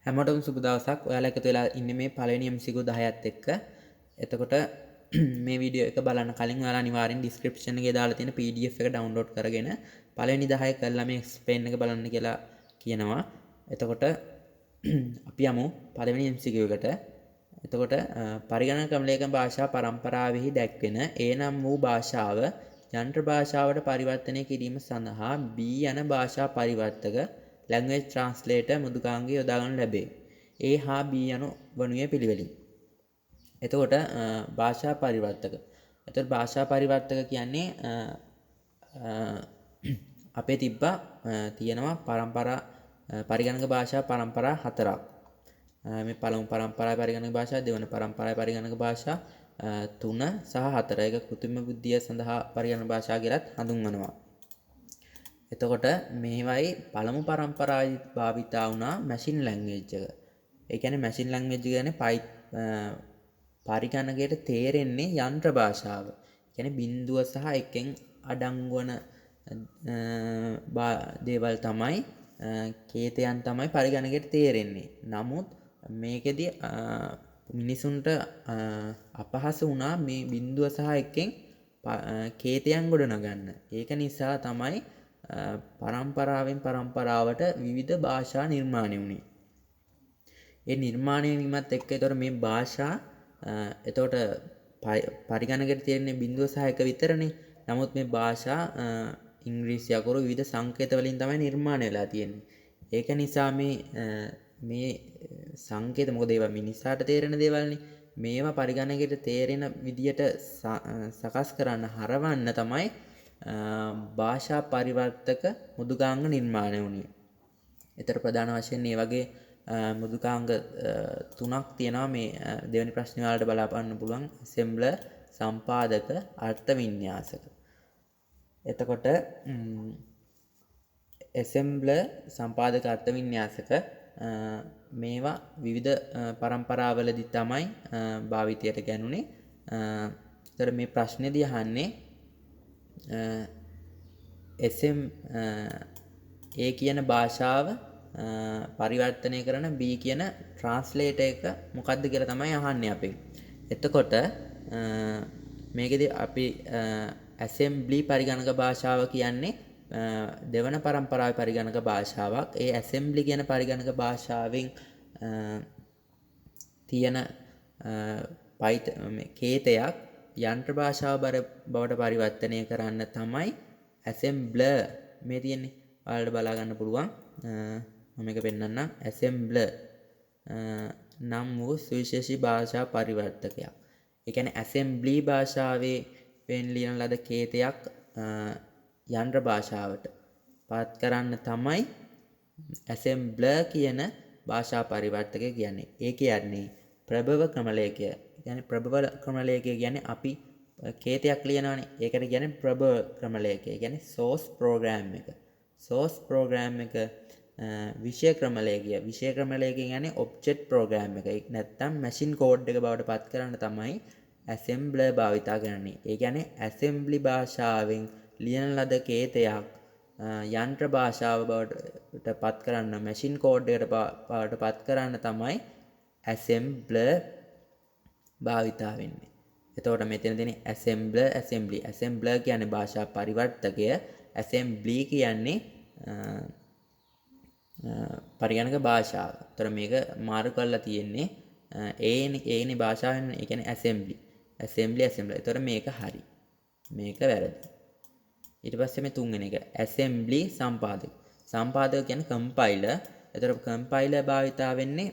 හැමෝටම සුබ දවසක්. ඔයාලා එකතු වෙලා ඉන්නේ මේ පළවෙනි MCQ 10ත් එක්ක. එතකොට මේ වීඩියෝ එක බලන්න කලින් ඔයාලා අනිවාර්යෙන් description එකේ දාලා තියෙන PDF එක download කරගෙන පළවෙනි 10 කරලා මේ explain එක බලන්න කියලා කියනවා. එතකොට අපි යමු පළවෙනි MCQ එකට. එතකොට පරිගණක ක්‍රමලේඛන භාෂා පරම්පරාවෙහි දැක්වෙන ඒ නම් වූ භාෂාව යන්ත්‍ර භාෂාවට පරිවර්තනය කිරීම සඳහා B යන භාෂා පරිවර්තක language translator මුදුකාංගය යොදා ගන්න ලැබේ. A හා B යනු වනුයේ පිළිවෙලින්. එතකොට භාෂා පරිවර්තක. එතකොට භාෂා පරිවර්තක කියන්නේ අපේ තිබ්බා තියෙනවා පරිගණක භාෂා පරම්පරා 4ක්. මේ පළමු පරම්පරාවේ පරිගණක භාෂා, දෙවන පරම්පරාවේ පරිගණක භාෂා 3 සහ 4. ඒක කෘත්‍රිම බුද්ධිය සඳහා පරිගණක භාෂා කියලාත් හඳුන්වනවා. එතකොට මේවයි පළමු පරම්පරාවේ භාවිතා වුණා මැෂින් ලැන්ග්වේජ් එක. ඒ කියන්නේ මැෂින් ලැන්ග්වේජ් කියන්නේ පරිගණකයට තේරෙන්නේ යන්ත්‍ර භාෂාව. ඒ කියන්නේ බිඳුව සහ එකෙන් අඩංගු වන දේවල් තමයි කේතයන් තමයි පරිගණකයට තේරෙන්නේ. නමුත් මේකෙදි මිනිසුන්ට අපහසු වුණා මේ බිඳුව සහ එකෙන් කේතයන් ගොඩනගන්න. ඒක නිසා තමයි පරම්පරාවෙන් පරම්පරාවට විවිධ භාෂා නිර්මාණය වුණේ. ඒ නිර්මාණය වීමත් එක්ක ඒතර මේ භාෂා එතකොට පරිගණකයට තේරෙන්නේ බිඳුව සහ එක විතරනේ. නමුත් මේ භාෂා ඉංග්‍රීසි අකුරු විවිධ සංකේත වලින් තමයි නිර්මාණය වෙලා තියෙන්නේ. ඒක නිසා මේ සංකේත මොකද ඒවා මිනිසාට තේරෙන දේවල්නේ. මේවා පරිගණකයට තේරෙන විදියට සකස් කරන්න හරවන්න තමයි භාෂා පරිවර්තක මුදුකාංග නිර්මාණය වුණේ. ඒතර ප්‍රධාන වශයෙන් මේ වගේ මුදුකාංග 3ක් තියෙනවා. මේ දෙවෙනි ප්‍රශ්නේ වලට බලාපන්න පුළුවන්. assembler, සම්පාදක, අර්ථ වින්‍යාසක. එතකොට assembler, සම්පාදක, අර්ථ වින්‍යාසක මේවා විවිධ පරම්පරාවලදී තමයි භාවිතයට ගැනුනේ. ඒතර මේ ප්‍රශ්නේදී අහන්නේ A කියන භාෂාව පරිවර්තනය කරන B කියන ට්‍රාන්ස්ලේටර් එක මොකක්ද කියලා තමයි අහන්නේ අපෙන්. එතකොට මේකෙදි අපි assembly පරිගණක භාෂාව කියන්නේ දෙවන පරම්පරාවේ පරිගණක භාෂාවක්. ඒ assembly කියන පරිගණක භාෂාවෙන් තියෙන කේතයක් යන්ත්‍ර භාෂාව බවට පරිවර්තනය කරන්න තමයි assembler මේ තියෙන්නේ. ඔයාලට බලා ගන්න පුළුවන්. මම මේක පෙන්නන්නම්. assembler නම් වූ සුවිශේෂී භාෂා පරිවර්තකයක්. ඒ කියන්නේ assembly භාෂාවේ වෙන් ලියන ලද කේතයක් යන්ත්‍ර භාෂාවට පාත් කරන්න තමයි assembler කියන භාෂා පරිවර්තකය කියන්නේ. ඒ කියන්නේ ප්‍රභව ක්‍රමලේඛය. කියන්නේ ප්‍රභව ක්‍රමලේඛය කියන්නේ අපි කේතයක් ලියනවානේ. ඒකට කියන්නේ ප්‍රභව ක්‍රමලේඛය. කියන්නේ source program එක. source program එක විෂය ක්‍රමලේඛය. විෂය ක්‍රමලේඛය කියන්නේ object program එක. ඒක නැත්තම් machine code එක බවට පත් කරන්න තමයි assembler භාවිතා කරන්නේ. ඒ කියන්නේ assembly භාෂාවෙන් ලියන ලද කේතයක් යන්ත්‍ර භාෂාව බවට පත් කරන්න machine code එකට බවට පත් කරන්න තමයි assembler භාවිතා වෙන්නේ. එතකොට මෙතන තියෙන assembler, assembler කියන්නේ භාෂා පරිවර්තකය, assembly කියන්නේ පරිගණක භාෂාව. ඒතර මේක මාරු කරලා තියෙන්නේ ඒනේ භාෂාවෙන්. ඒ කියන්නේ assembler. ඒතර මේක හරි. මේක වැරදි. ඊට පස්සේ මේ තුන්වෙනි එක assembly සම්පාදක. සම්පාදක කියන්නේ compiler. ඒතර compiler භාවිතා වෙන්නේ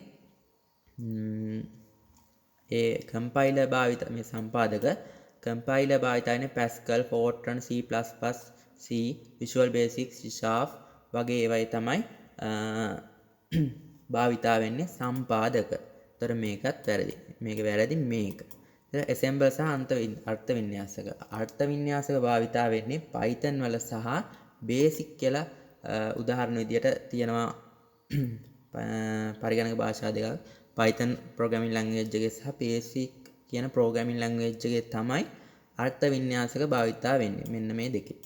ඒ compiler භාවිත මේ සම්පාදක compiler භාවිතා වෙන්නේ Pascal, Fortran, C++, C, Visual Basic, C# වගේ ඒවායි තමයි භාවිතා වෙන්නේ සම්පාදක. ඒතර මේකත් වැරදි. මේක වැරදි මේක. assembler සහ අර්ථ වින්‍යාසක. අර්ථ වින්‍යාසක භාවිතා වෙන්නේ Python වල සහ basic කියලා උදාහරණ විදියට තියෙනවා පරිගණක භාෂා දෙකක්. Python programming language එකේ සහ basic කියන programming language එකේ තමයි අර්ථ වින්‍යාසක භාවිතා වෙන්නේ. මෙන්න මේ දෙකේ.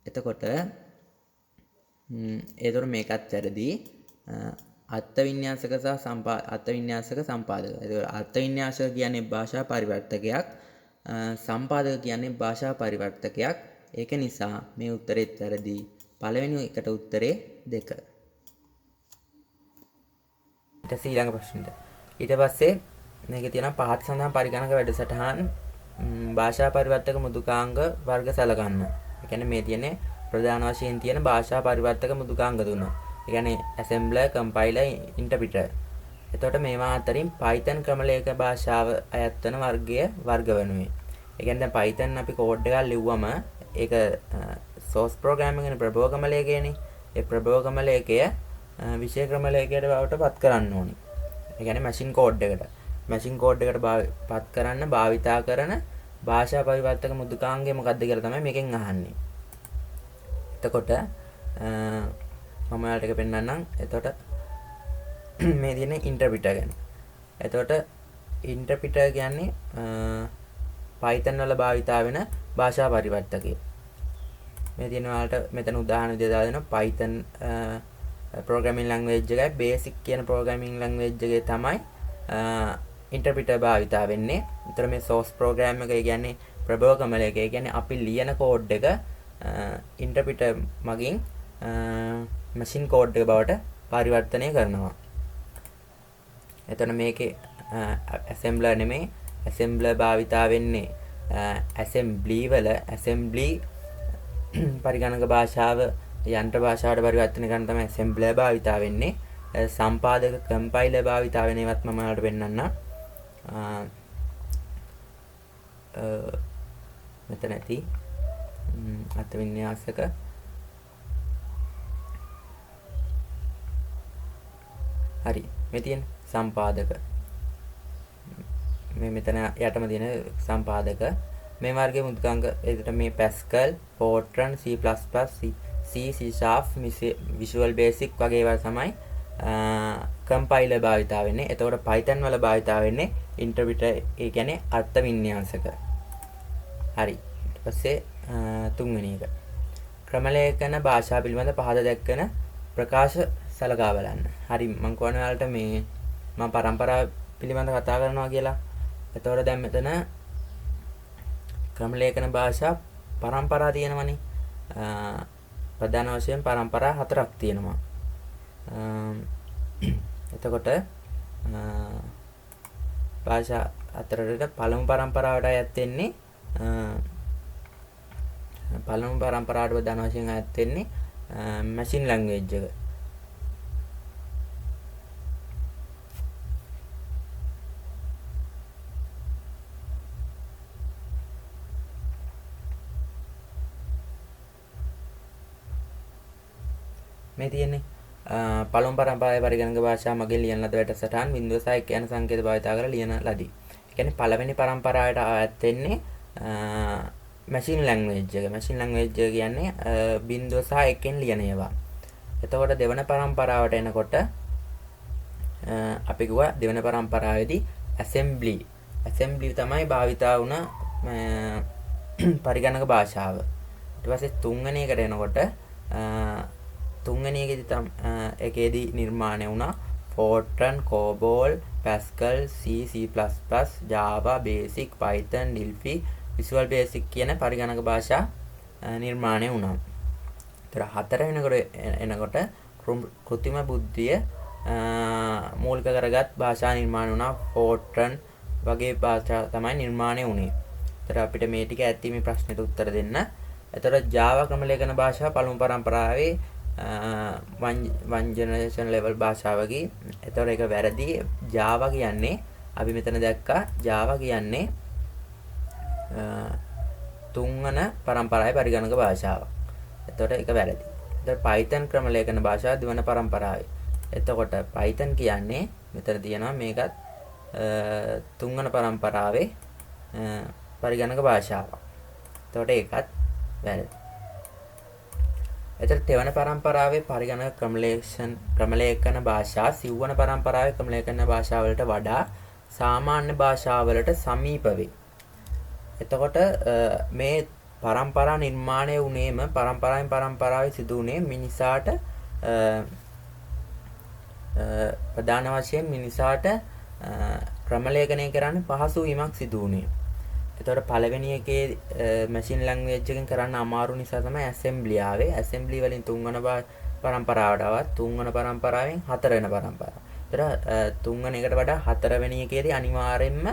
එතකොට ඒතර මේකත් වැරදි. අර්ථවින්‍යාසක සහ අර්ථවින්‍යාසක සම්පාදක. එතකොට අර්ථවින්‍යාසක කියන්නේ භාෂා පරිවර්තකයක්, සම්පාදක කියන්නේ භාෂා පරිවර්තකයක්. ඒක නිසා මේ උත්තරෙත් වැරදි. පළවෙනි එකට උත්තරේ 2. ඊට පස්සේ ඊළඟ ප්‍රශ්නෙට. ඊට පස්සේ මේකේ තියෙනවා පහත සඳහන් පරිගණක වැඩසටහන් භාෂා පරිවර්තක මෘදුකාංග වර්ග සලකන්න. ඒ කියන්නේ මේ තියෙන්නේ ප්‍රධාන වශයෙන් තියෙන භාෂා පරිවර්තක මෘදුකාංග තුන. ඒ කියන්නේ assembler, compiler, interpreter. එතකොට මේවා අතරින් Python ක්‍රමලේඛ භාෂාව අයත් වෙන වර්ගය වර්ග වෙනුවේ. ඒ කියන්නේ දැන් Python අපි කෝඩ් එකක් ලිව්වම ඒක source programming කියන ප්‍රභව ක්‍රමලේඛයනේ. ඒ ප්‍රභව ක්‍රමලේඛය විශේෂ ක්‍රමලේඛයට බවට පත් කරන්න ඕනේ. ඒ කියන්නේ machine code එකට. machine code එකට පත් කරන්න භාවිතා කරන භාෂා පරිවර්තක මෘදුකාංගය මොකක්ද කියලා තමයි මේකෙන් අහන්නේ. එතකොට මම ඔයාලට එක පෙන්නන්නම්. එතකොට මේ තියෙන ඉන්ටර්ප්‍රිටර් ගැන. එතකොට ඉන්ටර්ප්‍රිටර් කියන්නේ Python වල භාවිතා වෙන භාෂා පරිවර්තකය. මේ තියෙන ඔයාලට මෙතන උදාහරණ විදිහට දාලා දෙනවා. Python programming language එකයි basic කියන programming language එකේ තමයි ඉන්ටර්ප්‍රිටර් භාවිතා වෙන්නේ. ඒතර මේ source program එක කියන්නේ ප්‍රභව ක්‍රමලේඛය. ඒ කියන්නේ අපි ලියන කෝඩ් එක ඉන්ටර්ප්‍රිටර් මගින් machine code එක බවට පරිවර්තනය කරනවා. එතන මේකේ assembler නෙමෙයි, assembler භාවිතා වෙන්නේ assembly වල assembly පරිගණක භාෂාව යන්ත්‍ර භාෂාවට පරිවර්තනය කරන තමයි assembler භාවිතා වෙන්නේ. සම්පාදක compiler භාවිතා වෙන ඒවත් මම ඔයාලට පෙන්නන්නම්. මෙතන ඇති අර්ථවින්‍යාසක හරි මේ තියෙන සම්පාදක මේ මෙතන යටම තියෙන සම්පාදක මේ වර්ගයේ මුද්‍රාංග එතන මේ Pascal, Fortran, C++, C Sharp, Visual Basic වගේ ඒවා තමයි compiler භාවිතා වෙන්නේ. එතකොට Python වල භාවිතා වෙන්නේ interpreter, ඒ කියන්නේ අර්ථවින්‍යාසක. හරි. ඊට පස්සේ තුන්වෙනි එක. ක්‍රමලේඛන භාෂා පිළිබඳ පහද දැක්වෙන ප්‍රකාශ සලකා බලන්න. හරි මම කියවන ඔයාලට මේ මම පරම්පරාව පිළිබඳ කතා කරනවා කියලා. එතකොට දැන් මෙතන ක්‍රමලේඛන භාෂා පරම්පරා තියෙනවනේ. ප්‍රධාන වශයෙන් පරම්පරා 4ක් තියෙනවා. එතකොට භාෂා අතරට පළමු පරම්පරාවට අයත් වෙන්නේ පළමු පරම්පරාවට ප්‍රධාන වශයෙන් අයත් වෙන්නේ machine language එක. මේ තියෙන්නේ පළමු පරම්පරාවේ පරිගණක භාෂා මගින් ලියන ලද වැඩසටහන් Windows 6 යන සංකේත භාවිත කරලා ලියන ලදී. ඒ කියන්නේ පළවෙනි පරම්පරාවට අයත් වෙන්නේ machine language එක. machine language එක කියන්නේ Windows 6 එකෙන් ලියන ඒවා. එතකොට දෙවන පරම්පරාවට එනකොට අපි කිව්වා දෙවන පරම්පරාවේදී assembly තමයි භාවිතා වුණ පරිගණක භාෂාව. ඊට පස්සේ තුන්වෙනි එකට එනකොට තුන්වෙනි එකේදී නිර්මාණය වුණා Fortran, COBOL, Pascal, C, C++, Java, Basic, Python, Delphi, Visual Basic කියන පරිගණක භාෂා නිර්මාණය වුණා. ඒතර හතරවෙනි එනකොට කෘත්‍රිම බුද්ධිය මූලික කරගත් භාෂා නිර්මාණය වුණා. Fortran වගේ භාෂා තමයි නිර්මාණය වුණේ. ඒතර අපිට මේ ටික ඇත්ති මේ ප්‍රශ්නෙට උත්තර දෙන්න. ඒතර Java ක්‍රමලේඛන භාෂාව පළමු පරම්පරාවේ 1 generation level භාෂාවකි. එතකොට ඒක වැරදි. Java කියන්නේ අපි මෙතන දැක්කා Java කියන්නේ තුන්වන පරම්පරාවේ පරිගණක භාෂාවක්. එතකොට ඒක වැරදි. එතකොට Python ක්‍රමලේඛන භාෂාව දෙවන පරම්පරාවේ. එතකොට Python කියන්නේ මෙතන තියෙනවා මේකත් තුන්වන පරම්පරාවේ පරිගණක භාෂාවක්. එතකොට ඒකත් වැරදි. එතකොට තෙවන පරම්පරාවේ පරිගණක ක්‍රමලේඛන භාෂා සිව්වන පරම්පරාවේ ක්‍රමලේඛන භාෂාවලට වඩා සාමාන්‍ය භාෂාවලට සමීප වේ. එතකොට මේ පරම්පරා නිර්මාණය වුණේම පරම්පරාවෙන් පරම්පරාවේ සිදු වුණේ මිනිසාට ප්‍රධාන වශයෙන් මිනිසාට ක්‍රමලේඛනය කරන්න පහසු වීමක් සිදු වුණේ. එතකොට පළවෙනි එකේ මැෂින් ලැන්ග්වේජ් එකෙන් කරන්න අමාරු නිසා තමයි ඇසෙම්බලි ආවේ. ඇසෙම්බලි වලින් තුන්වන පරම්පරාවට ආවත් තුන්වන පරම්පරාවෙන් හතරවෙනි පරම්පරාව. එතකොට තුන්වන එකට වඩා හතරවෙනි එකේදී අනිවාර්යෙන්ම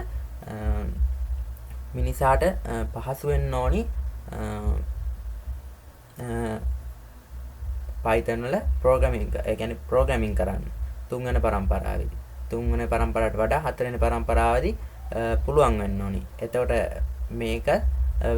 මිනිසාට පහසු වෙන්න ඕනි Python වල ප්‍රෝග්‍රෑමින් කරන්න. තුන්වෙනි පරම්පරාවේදී. තුන්වෙනි පරම්පරාවට වඩා හතරවෙනි පරම්පරාවේදී පුළුවන් වෙන්න ඕනි. එතකොට මේක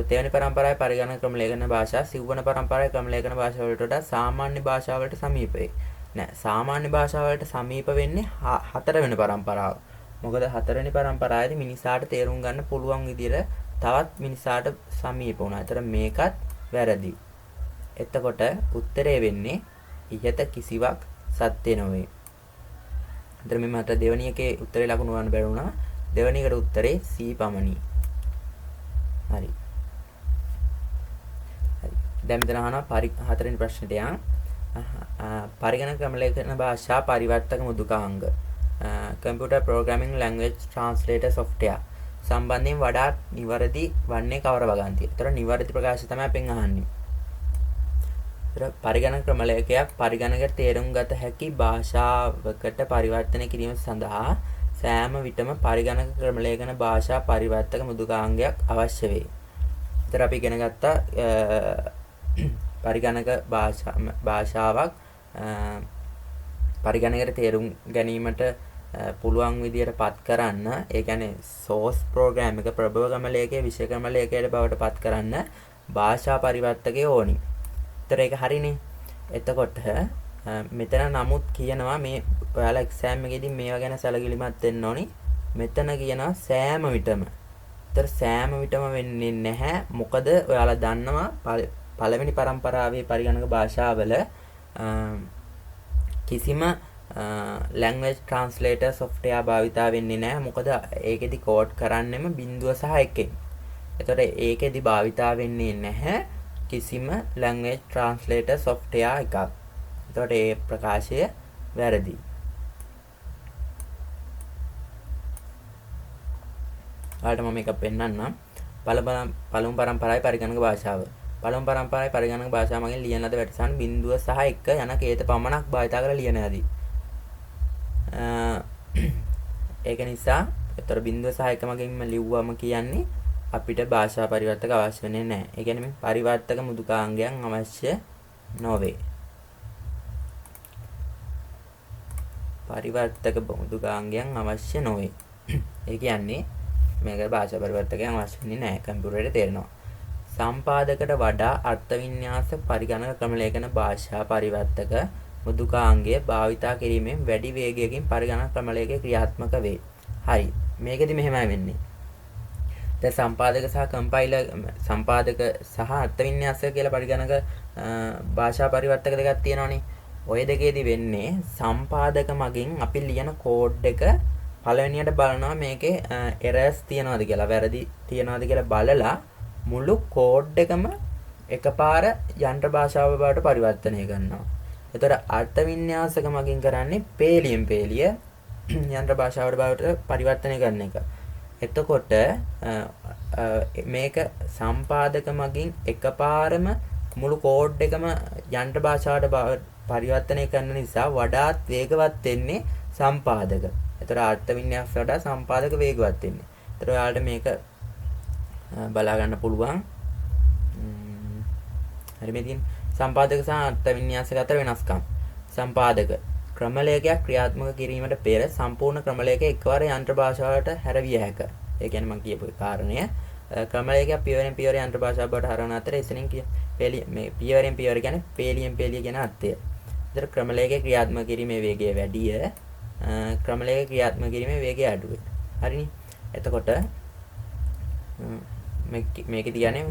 තෙවැනි පරම්පරාවේ පරිගණක ක්‍රමලේඛන භාෂා සිව්වන පරම්පරාවේ ක්‍රමලේඛන භාෂා වලට වඩා සාමාන්‍ය භාෂා වලට සමීප වෙයි. නෑ සාමාන්‍ය භාෂා වලට සමීප වෙන්නේ හතරවෙනි පරම්පරාව. මොකද හතරවෙනි පරම්පරාවේදී මිනිසාට තේරුම් ගන්න පුළුවන් විදිහට තවත් මිනිසාට සමීප වුණා. ඒතර මේකත් වැරදි. එතකොට උත්තරේ වෙන්නේ ඉහත කිසිවක් සත්‍ය නොවේ. එතන මේ මට දෙවෙනි එකේ උත්තරේ ලකුණු ගන්න බැරි වුණා. දෙවෙනි එකට උත්තරේ C පමණි. හරි. දැන් මෙතන අහනවා හතරවෙනි ප්‍රශ්නෙට යන්. පරිගණක ක්‍රමලේඛන භාෂා පරිවර්තක මුදුකාංග. computer programming language translator software සම්බන්ධයෙන් වඩාත් නිවැරදි වන්නේ කවර වගන්තිය. ඒතර නිවැරදි ප්‍රකාශය තමයි අපෙන් අහන්නේ. පරිගණක ක්‍රමලේඛයක් පරිගණකයට තේරුම් ගත හැකි භාෂාවකට පරිවර්තනය කිරීම සඳහා සෑම විටම පරිගණක ක්‍රමලේඛන භාෂා පරිවර්තක මෘදුකාංගයක් අවශ්‍ය වේ. ඒතර අපි ඉගෙන ගත්තා පරිගණක භාෂාවක් පරිගණකයට තේරුම් ගැනීමට පුළුවන් විදියට පත් කරන්න, ඒ කියන්නේ source program එක ප්‍රභව ක්‍රමලේඛයේ විෂය ක්‍රමලේඛයට බවට පත් කරන්න භාෂා පරිවර්තකය ඕනි. ඒතර ඒක හරිනේ. එතකොට මෙතන නමුත් කියනවා මේ ඔයාලා එක්සෑම් එකේදී මේවා ගැන සැලකිලිමත් වෙන්න ඕනි. මෙතන කියනවා සෑම විටම. ඒතර සෑම විටම වෙන්නේ නැහැ. මොකද ඔයාලා දන්නවා පළවෙනි පරම්පරාවේ පරිගණක භාෂාවල කිසිම language translator software භාවිතා වෙන්නේ නැහැ. මොකද ඒකෙදි කෝඩ් කරන්නෙම 0 සහ 1. එතකොට ඒකෙදි භාවිතා වෙන්නේ නැහැ කිසිම language translator software එකක්. එතකොට ඒ ප්‍රකාශය වැරදි. ඔයාලට මම මේක පෙන්නන්නම්. පළමු පරම්පරාවේ පරිගණක භාෂාව. පළමු පරම්පරාවේ පරිගණක භාෂාව මගින් ලියන ලද වැටසන් 0 සහ 1 යන කේත පමණක් භාවිත කරලා ලියන යදී. ඒක නිසා ඒතර 0 සහ 1 මගින්ම ලිව්වම කියන්නේ අපිට භාෂා පරිවර්තක අවශ්‍ය වෙන්නේ නැහැ. ඒ කියන්නේ මේ පරිවර්තක මෘදුකාංගයන් අවශ්‍ය නොවේ. පරිවර්තක මෘදුකාංගයන් අවශ්‍ය නොවේ. ඒ කියන්නේ මේක භාෂා පරිවර්තකයන් අවශ්‍ය වෙන්නේ නැහැ. කම්පියුටරේට තේරෙනවා. සම්පාදකට වඩා අර්ථ වින්‍යාස පරිගණක ක්‍රමලේඛන භාෂා පරිවර්තක මෘදුකාංගය භාවිතා කිරීමෙන් වැඩි වේගයකින් පරිගණක ක්‍රමලේඛය ක්‍රියාත්මක වේ. හරි. මේකෙදි මෙහෙමයි වෙන්නේ. දැන් සම්පාදක සහ කම්පයිලර් සම්පාදක සහ අර්ථ වින්‍යාස කියලා පරිගණක භාෂා පරිවර්තක දෙකක් තියෙනවානේ. ඔය දෙකේදී වෙන්නේ සම්පාදක මගින් අපි ලියන කෝඩ් එක පළවෙනියට බලනවා මේකේ එරර්ස් තියනවාද කියලා, වැරදි තියනවාද කියලා බලලා මුළු කෝඩ් එකම එකපාර යන්ත්‍ර භාෂාව බවට පරිවර්තනය කරනවා. එතකොට අර්ථ වින්‍යාසක මගින් කරන්නේ පේලියෙන් පේලිය යන්ත්‍ර භාෂාවට බවට පරිවර්තනය කරන එක. එතකොට මේක සම්පාදක මගින් එකපාරම මුළු කෝඩ් එකම යන්ත්‍ර භාෂාවට පරිවර්තනය කරන නිසා වඩාත් වේගවත් වෙන්නේ සම්පාදක. එතකොට අර්ථ වින්‍යාස වඩා සම්පාදක වේගවත් වෙන්නේ. එතකොට ඔයාලට මේක බලා ගන්න පුළුවන්. හරි මේ තියෙන සම්පාදක සහ අර්ථ වින්‍යාසක අතර වෙනස්කම්. සම්පාදක ක්‍රමලේඛයක් ක්‍රියාත්මක කිරීමට පෙර සම්පූර්ණ ක්‍රමලේඛය එකවර යන්ත්‍ර භාෂාවට හැරවිය හැකිය. ඒ කියන්නේ මම කියපු කාරණය ක්‍රමලේඛයක් පියවරෙන් පියවර යන්ත්‍ර භාෂාව බවට හරවන අතර එසෙනින් මේ පියවරෙන් පියවර කියන්නේ පේලියෙන් පේලිය කියන අර්ථය. ඒතර ක්‍රමලේඛය ක්‍රියාත්මක කිරීමේ වේගය වැඩිය, ක්‍රමලේඛය ක්‍රියාත්මක කිරීමේ වේගය අඩුයි. හරිනේ. එතකොට මේක කියන්නේ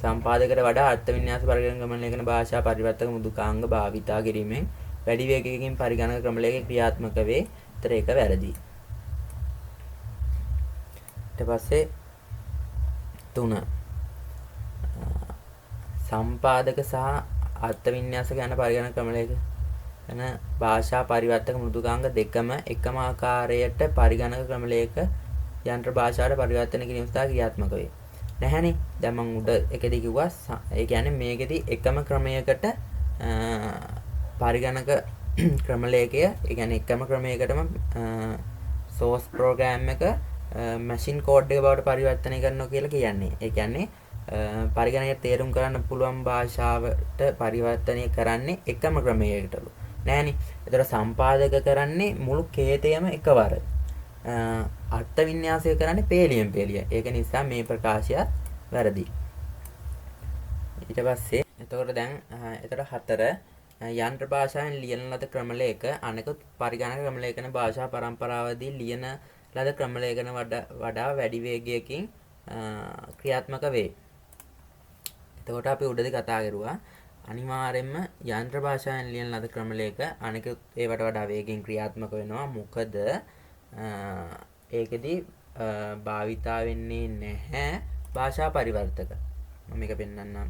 සම්පාදකට වඩා අර්ථ වින්‍යාස පරිගණක ක්‍රමලේඛන භාෂා පරිවර්තක මෘදුකාංග භාවිතා කිරීමෙන් වැඩි වේගයකින් පරිගණක ක්‍රමලේඛය ක්‍රියාත්මක වේ. ඒතර ඒක වැරදි. ඊට පස්සේ 3 සම්පාදක සහ අර්ථ වින්‍යාසක යන පරිගණක ක්‍රමලේඛ එන භාෂා පරිවර්තක මෘදුකාංග දෙකම එකම ආකාරයට පරිගණක ක්‍රමලයක යන්ත්‍ර භාෂාවට පරිවර්තන කිරීම සඳහා ක්‍රියාත්මක වේ. නැහැනේ. දැන් මම උඩ එකදී කිව්වා ඒ කියන්නේ මේකෙදි එකම ක්‍රමයකට පරිගණක ක්‍රමලයකය ඒ කියන්නේ එකම ක්‍රමයකටම source program එක machine code එක බවට පරිවර්තනය කරනවා කියලා කියන්නේ. ඒ කියන්නේ පරිගණකයට තේරුම් කරන්න පුළුවන් භාෂාවට පරිවර්තනය කරන්නේ එකම ක්‍රමයකටලු. නෑනේ. ඒතර සම්පාදක කරන්නේ මුළු කේතයම එකවර. අර්ථ වින්‍යාසය කරන්නේ පේලියෙන් පේලිය. ඒක නිසා මේ ප්‍රකාශය වැරදි. ඊට පස්සේ එතකොට දැන් එතකොට 4 යන්ත්‍ර භාෂාවෙන් ලියන ලද ක්‍රමලයක අනෙකුත් පරිගණක ක්‍රමලයකන භාෂා පරම්පරාවදී ලියන ලද ක්‍රමලයකන වඩා වැඩි වේගයකින් ක්‍රියාත්මක වේ. එතකොට අපි උඩදී කතා කරුවා අනිවාර්යයෙන්ම යන්ත්‍ර භාෂාවෙන් ලියන ලද ක්‍රමලයක අනෙකුත් ඒවට වඩා වේගයෙන් ක්‍රියාත්මක වෙනවා. මොකද ඒකෙදි භාවිතා වෙන්නේ නැහැ භාෂා පරිවර්තක. මම මේක පෙන්නන්නම්.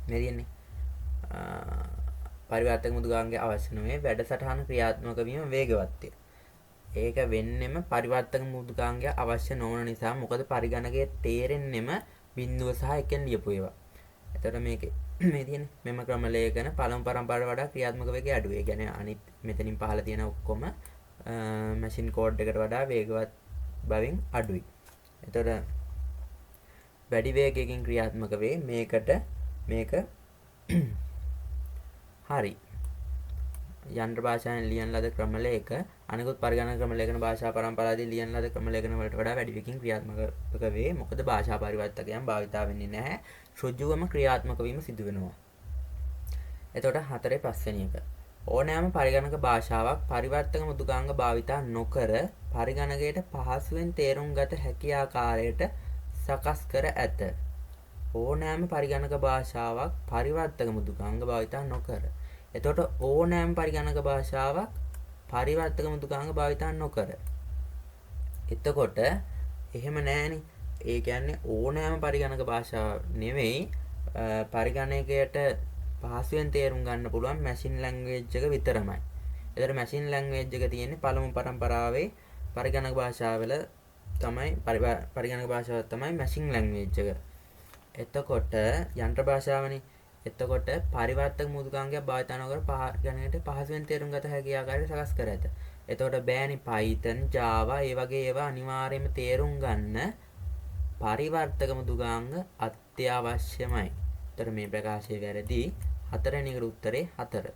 මේ තියෙන්නේ පරිවර්තක මෘදුකාංගය අවශ්‍ය නොවේ. වැඩසටහන ක්‍රියාත්මක වීම වේගවත්ය. ඒක වෙන්නෙම පරිවර්තක මෘදුකාංගය අවශ්‍ය නොවන නිසා. මොකද පරිගණකයේ තේරෙන්නෙම බිඳුව සහ එකෙන් ලියපු ඒවා. එතකොට මේකේ මේ තියෙන්නේ මෙම ක්‍රමලයකන පළමු පරම්පරාවට වඩා ක්‍රියාත්මක වේගය අඩුයි. ඒ කියන්නේ අනිත් මෙතනින් පහළ තියෙන ඔක්කොම මැෂින් කෝඩ් එකට වඩා වේගවත් බවින් අඩුයි. එතකොට වැඩි වේගයකින් ක්‍රියාත්මක වේ. මේක හරි. යන්ත්‍ර භාෂාවෙන් ලියන ලද ක්‍රමලයක අනිකුත් පරිගණක ක්‍රමලයකන භාෂා පරම්පරාවේදී ලියන ලද ක්‍රමලයකන වලට වඩා වැඩි වේගකින් ක්‍රියාත්මක වේ. මොකද භාෂා පරිවර්තකයන් භාවිතා වෙන්නේ නැහැ. ඍජුවම ක්‍රියාත්මක වීම සිදු වෙනවා. එතකොට 4 5වෙනි එක. ඕනෑම පරිගණක භාෂාවක් පරිවර්තක මෘදුකාංග භාවිතා නොකර පරිගණකයට පහසුවෙන් තේරුම් ගත හැකි ආකාරයට සකස් කර ඇත. ඕනෑම පරිගණක භාෂාවක් පරිවර්තක මෘදුකාංග භාවිතා නොකර. එතකොට ඕනෑම පරිගණක භාෂාවක් පරිවර්තක මෘදුකාංග භාවිතා නොකර. එතකොට එහෙම නැහැනේ. ඒ කියන්නේ ඕනෑම පරිගණක භාෂාව නෙවෙයි පරිගණකයට පහසුවෙන් තේරුම් ගන්න පුළුවන් මැෂින් ලැන්ග්වේජ් එක විතරමයි. ඒතර මැෂින් ලැන්ග්වේජ් එක තියෙන්නේ පළමු පරම්පරාවේ පරිගණක භාෂාවල තමයි පරිගණක භාෂාව තමයි මැෂින් ලැන්ග්වේජ් එක. එතකොට යන්ත්‍ර භාෂාවනේ. එතකොට පරිවර්තක මෘදුකාංගයක් භාවිතා නොකර පරිගණකයට පහසුවෙන් තේරුම් ගත හැකි ආකාරයට සකස් කර ඇත. එතකොට බෑනි Python, Java ඒ වගේ ඒවා අනිවාර්යයෙන්ම තේරුම් ගන්න පරිවර්තක මෘදුකාංග අත්‍යවශ්‍යමයි. එතකොට මේ ප්‍රකාශය වැරදි. 4 වෙනි එකට උත්තරේ 4.